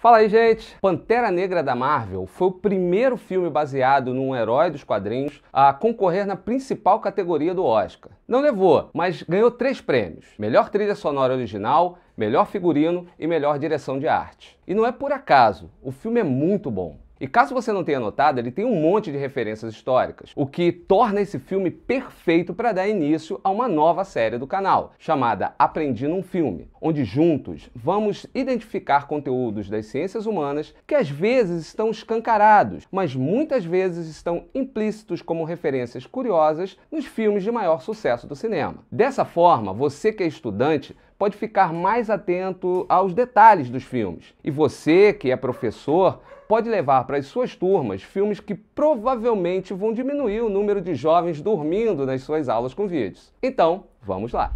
Fala aí, gente! Pantera Negra da Marvel foi o primeiro filme baseado num herói dos quadrinhos a concorrer na principal categoria do Oscar. Não levou, mas ganhou 3 prêmios: melhor trilha sonora original, melhor figurino e melhor direção de arte. E não é por acaso, o filme é muito bom. E caso você não tenha notado, ele tem um monte de referências históricas, o que torna esse filme perfeito para dar início a uma nova série do canal, chamada Aprendi num Filme, onde juntos vamos identificar conteúdos das ciências humanas que às vezes estão escancarados, mas muitas vezes estão implícitos como referências curiosas nos filmes de maior sucesso do cinema. Dessa forma, você que é estudante pode ficar mais atento aos detalhes dos filmes. E você que é professor pode levar para as suas turmas filmes que provavelmente vão diminuir o número de jovens dormindo nas suas aulas com vídeos. Então, vamos lá!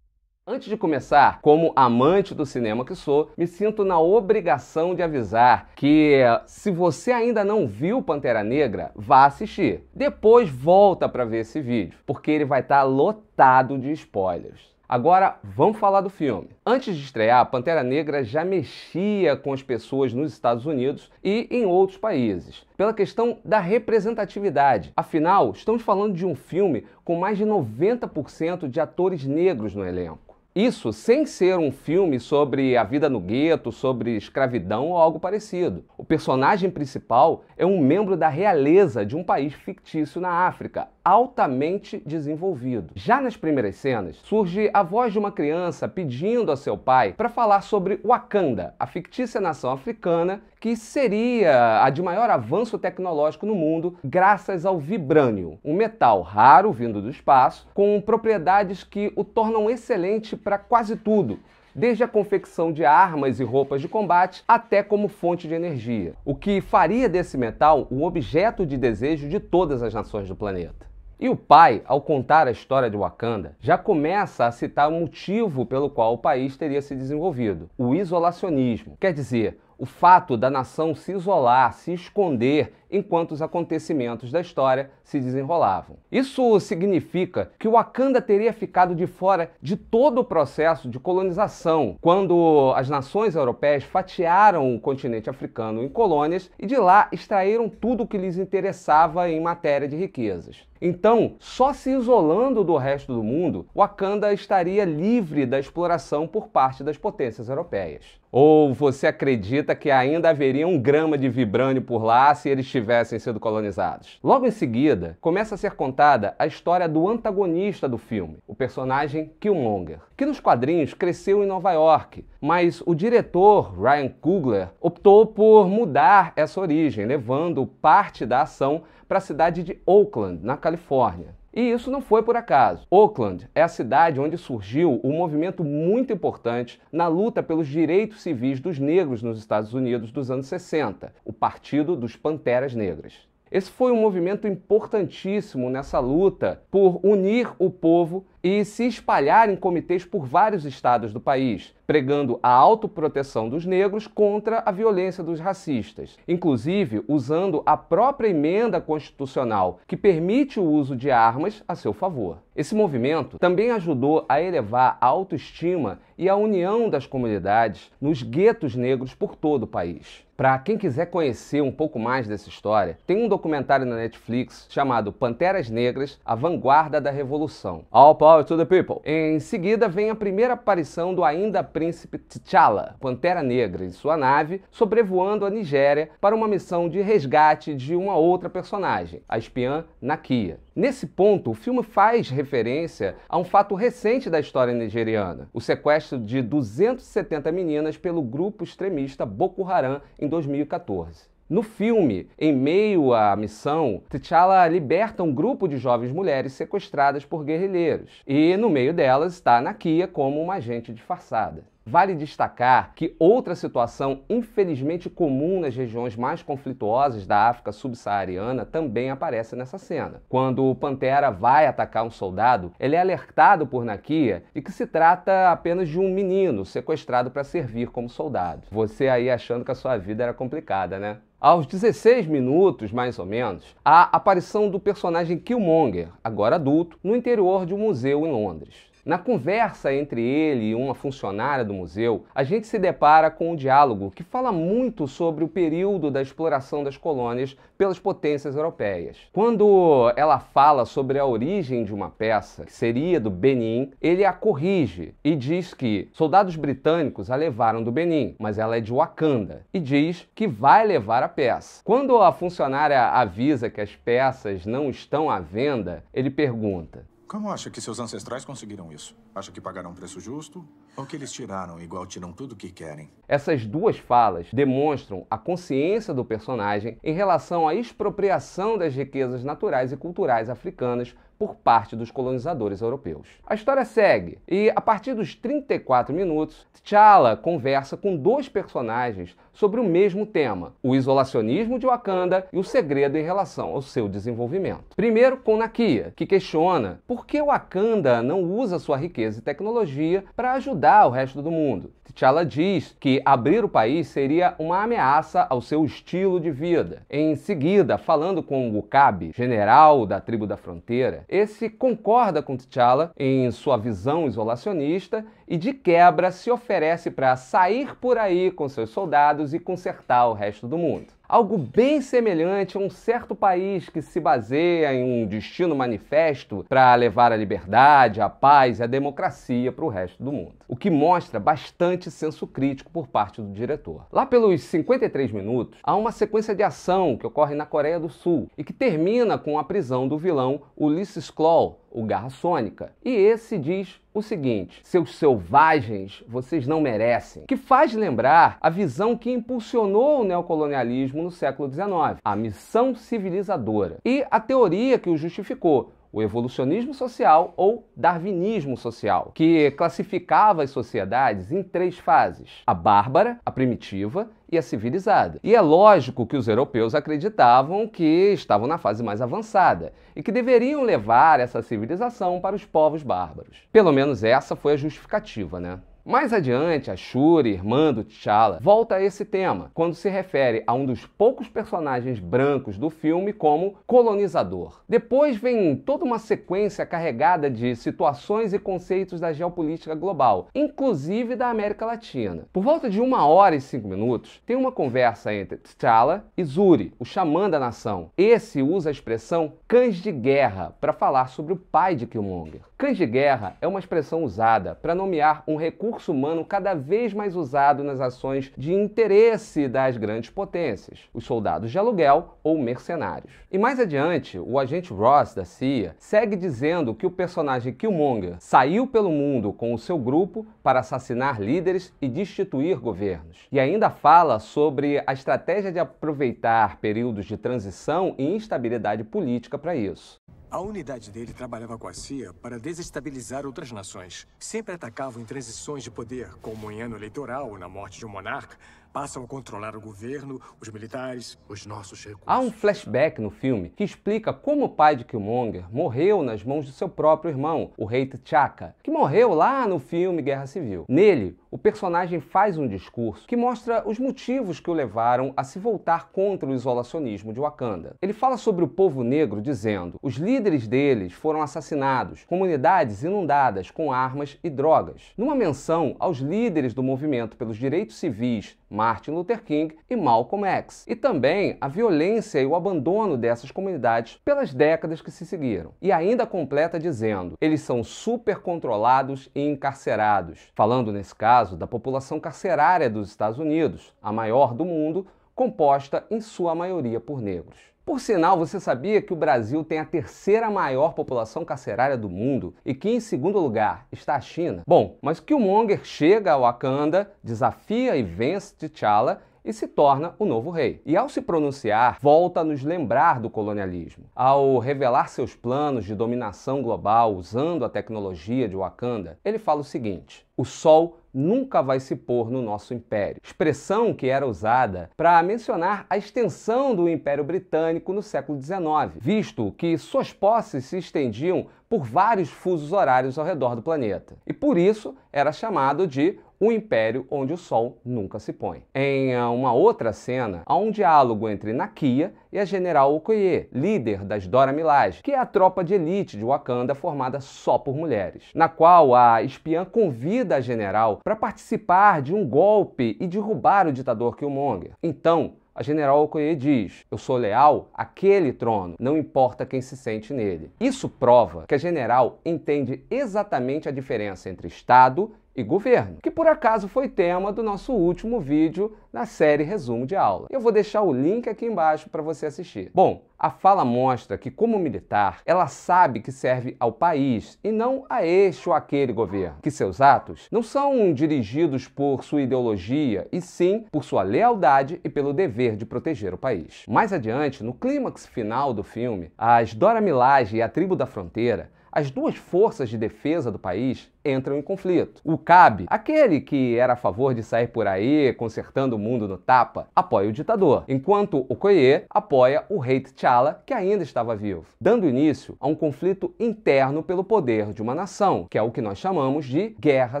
Antes de começar, como amante do cinema que sou, me sinto na obrigação de avisar que se você ainda não viu Pantera Negra, vá assistir. Depois volta para ver esse vídeo, porque ele vai estar lotado de spoilers. Agora, vamos falar do filme. Antes de estrear, Pantera Negra já mexia com as pessoas nos Estados Unidos e em outros países, pela questão da representatividade. Afinal, estamos falando de um filme com mais de 90% de atores negros no elenco. Isso sem ser um filme sobre a vida no gueto, sobre escravidão ou algo parecido. O personagem principal é um membro da realeza de um país fictício na África, altamente desenvolvido. Já nas primeiras cenas, surge a voz de uma criança pedindo a seu pai para falar sobre Wakanda, a fictícia nação africana que seria a de maior avanço tecnológico no mundo graças ao vibrânio, um metal raro vindo do espaço, com propriedades que o tornam excelente para quase tudo, desde a confecção de armas e roupas de combate até como fonte de energia, o que faria desse metal um objeto de desejo de todas as nações do planeta. E o pai, ao contar a história de Wakanda, já começa a citar o motivo pelo qual o país teria se desenvolvido: o isolacionismo. Quer dizer, o fato da nação se isolar, se esconder enquanto os acontecimentos da história se desenrolavam. Isso significa que o Wakanda teria ficado de fora de todo o processo de colonização, quando as nações europeias fatiaram o continente africano em colônias e de lá extraíram tudo o que lhes interessava em matéria de riquezas. Então, só se isolando do resto do mundo, Wakanda estaria livre da exploração por parte das potências europeias. Ou você acredita que ainda haveria 1 grama de vibrânio por lá se eles tivessem sido colonizados? Logo em seguida, começa a ser contada a história do antagonista do filme, o personagem Killmonger, que nos quadrinhos cresceu em Nova York, mas o diretor Ryan Coogler optou por mudar essa origem, levando parte da ação para a cidade de Oakland, na Califórnia. E isso não foi por acaso. Oakland é a cidade onde surgiu um movimento muito importante na luta pelos direitos civis dos negros nos Estados Unidos dos anos 60, o Partido dos Panteras Negras. Esse foi um movimento importantíssimo nessa luta por unir o povo e se espalhar em comitês por vários estados do país, pregando a autoproteção dos negros contra a violência dos racistas, inclusive usando a própria emenda constitucional que permite o uso de armas a seu favor. Esse movimento também ajudou a elevar a autoestima e a união das comunidades nos guetos negros por todo o país. Para quem quiser conhecer um pouco mais dessa história, tem um documentário na Netflix chamado Panteras Negras, a Vanguarda da Revolução. All power to the people. Em seguida vem a primeira aparição do ainda príncipe T'Challa, Pantera Negra, em sua nave, sobrevoando a Nigéria para uma missão de resgate de uma outra personagem, a espiã Nakia. Nesse ponto, o filme faz referência a um fato recente da história nigeriana, o sequestro de 270 meninas pelo grupo extremista Boko Haram em 2014. No filme, em meio à missão, T'Challa liberta um grupo de jovens mulheres sequestradas por guerrilheiros, e no meio delas está Nakia como uma agente disfarçada. Vale destacar que outra situação infelizmente comum nas regiões mais conflituosas da África subsaariana também aparece nessa cena. Quando o Pantera vai atacar um soldado, ele é alertado por Nakia de que se trata apenas de um menino sequestrado para servir como soldado. Você aí achando que a sua vida era complicada, né? Aos 16 minutos, mais ou menos, há a aparição do personagem Killmonger, agora adulto, no interior de um museu em Londres. Na conversa entre ele e uma funcionária do museu, a gente se depara com um diálogo que fala muito sobre o período da exploração das colônias pelas potências europeias. Quando ela fala sobre a origem de uma peça, que seria do Benin, ele a corrige e diz que soldados britânicos a levaram do Benin, mas ela é de Wakanda, e diz que vai levar a peça. Quando a funcionária avisa que as peças não estão à venda, ele pergunta: como acha que seus ancestrais conseguiram isso? Acha que pagaram um preço justo? Ou que eles tiraram igual tiram tudo que querem? Essas duas falas demonstram a consciência do personagem em relação à expropriação das riquezas naturais e culturais africanas por parte dos colonizadores europeus. A história segue e, a partir dos 34 minutos, T'Challa conversa com dois personagens sobre o mesmo tema, o isolacionismo de Wakanda e o segredo em relação ao seu desenvolvimento. Primeiro com Nakia, que questiona por que Wakanda não usa sua riqueza e tecnologia para ajudar o resto do mundo. T'Challa diz que abrir o país seria uma ameaça ao seu estilo de vida. Em seguida, falando com W'Kabi, general da tribo da fronteira, esse concorda com T'Challa em sua visão isolacionista e, de quebra, se oferece para sair por aí com seus soldados e consertar o resto do mundo. Algo bem semelhante a um certo país que se baseia em um destino manifesto para levar a liberdade, a paz e a democracia para o resto do mundo. O que mostra bastante senso crítico por parte do diretor. Lá pelos 53 minutos, há uma sequência de ação que ocorre na Coreia do Sul e que termina com a prisão do vilão Ulysses Klaue, o Garra Sônica. E esse diz o seguinte: seus selvagens, vocês não merecem. Que faz lembrar a visão que impulsionou o neocolonialismo no século XIX, a missão civilizadora, e a teoria que o justificou, o evolucionismo social ou darwinismo social, que classificava as sociedades em três fases: a bárbara, a primitiva e a civilizada. E é lógico que os europeus acreditavam que estavam na fase mais avançada e que deveriam levar essa civilização para os povos bárbaros. Pelo menos essa foi a justificativa, né? Mais adiante, a Shuri, irmã do T'Challa, volta a esse tema, quando se refere a um dos poucos personagens brancos do filme como colonizador. Depois vem toda uma sequência carregada de situações e conceitos da geopolítica global, inclusive da América Latina. Por volta de 1 hora e 5 minutos, tem uma conversa entre T'Challa e Zuri, o xamã da nação. Esse usa a expressão cães de guerra para falar sobre o pai de Killmonger. Cães de guerra é uma expressão usada para nomear um recurso humano cada vez mais usado nas ações de interesse das grandes potências, os soldados de aluguel ou mercenários. E mais adiante, o agente Ross da CIA segue dizendo que o personagem Killmonger saiu pelo mundo com o seu grupo para assassinar líderes e destituir governos. E ainda fala sobre a estratégia de aproveitar períodos de transição e instabilidade política para isso. A unidade dele trabalhava com a CIA para desestabilizar outras nações. Sempre atacavam em transições de poder, como em ano eleitoral ou na morte de um monarca. Passam a controlar o governo, os militares, os nossos recursos. Há um flashback no filme que explica como o pai de Killmonger morreu nas mãos de seu próprio irmão, o rei T'Chaka, que morreu lá no filme Guerra Civil. Nele, o personagem faz um discurso que mostra os motivos que o levaram a se voltar contra o isolacionismo de Wakanda. Ele fala sobre o povo negro dizendo: os líderes deles foram assassinados, comunidades inundadas com armas e drogas. Numa menção aos líderes do movimento pelos direitos civis, Martin Luther King e Malcolm X, e também a violência e o abandono dessas comunidades pelas décadas que se seguiram. E ainda completa dizendo: eles são super controlados e encarcerados, falando nesse caso da população carcerária dos Estados Unidos, a maior do mundo, composta em sua maioria por negros. Por sinal, você sabia que o Brasil tem a terceira maior população carcerária do mundo e que em segundo lugar está a China? Bom, mas Killmonger chega a Wakanda, desafia e vence T'Challa e se torna o novo rei. E ao se pronunciar, volta a nos lembrar do colonialismo. Ao revelar seus planos de dominação global usando a tecnologia de Wakanda, ele fala o seguinte: o sol nunca vai se pôr no nosso império. Expressão que era usada para mencionar a extensão do Império Britânico no século XIX, visto que suas posses se estendiam por vários fusos horários ao redor do planeta. E por isso era chamado de o império onde o sol nunca se põe. Em uma outra cena, há um diálogo entre Nakia e a general Okoye, líder das Dora Milaje, que é a tropa de elite de Wakanda formada só por mulheres, na qual a espiã convida a general para participar de um golpe e derrubar o ditador Killmonger. Então, a general Okoye diz: eu sou leal àquele trono, não importa quem se sente nele. Isso prova que a general entende exatamente a diferença entre Estado e governo, que por acaso foi tema do nosso último vídeo na série Resumo de Aula. Eu vou deixar o link aqui embaixo para você assistir. Bom, a fala mostra que, como militar, ela sabe que serve ao país e não a este ou aquele governo, que seus atos não são dirigidos por sua ideologia, e sim por sua lealdade e pelo dever de proteger o país. Mais adiante, no clímax final do filme, as Dora Milaje e a Tribo da Fronteira, as duas forças de defesa do país, entram em conflito. O Cabe, aquele que era a favor de sair por aí consertando o mundo no tapa, apoia o ditador, enquanto o Okoye apoia o rei T'Challa, que ainda estava vivo, dando início a um conflito interno pelo poder de uma nação, que é o que nós chamamos de guerra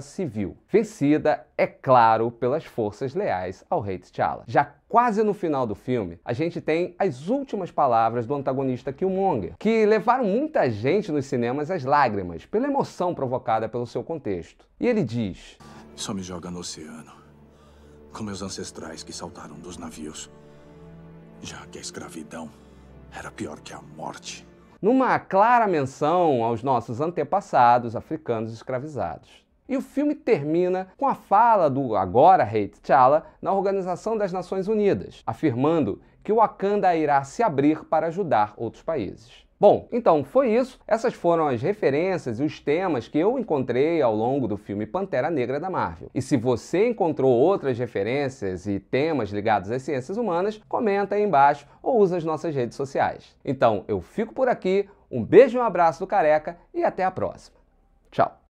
civil, vencida, é claro, pelas forças leais ao rei T'Challa. Já quase no final do filme, a gente tem as últimas palavras do antagonista Killmonger, que levaram muita gente nos cinemas às lágrimas, pela emoção provocada pelo seu contexto. E ele diz: só me joga no oceano, com meus ancestrais que saltaram dos navios, já que a escravidão era pior que a morte. Numa clara menção aos nossos antepassados africanos escravizados. E o filme termina com a fala do agora rei T'Challa na Organização das Nações Unidas, afirmando que o Wakanda irá se abrir para ajudar outros países. Bom, então foi isso. Essas foram as referências e os temas que eu encontrei ao longo do filme Pantera Negra da Marvel. E se você encontrou outras referências e temas ligados às ciências humanas, comenta aí embaixo ou usa as nossas redes sociais. Então eu fico por aqui, um beijo e um abraço do Careca e até a próxima. Tchau!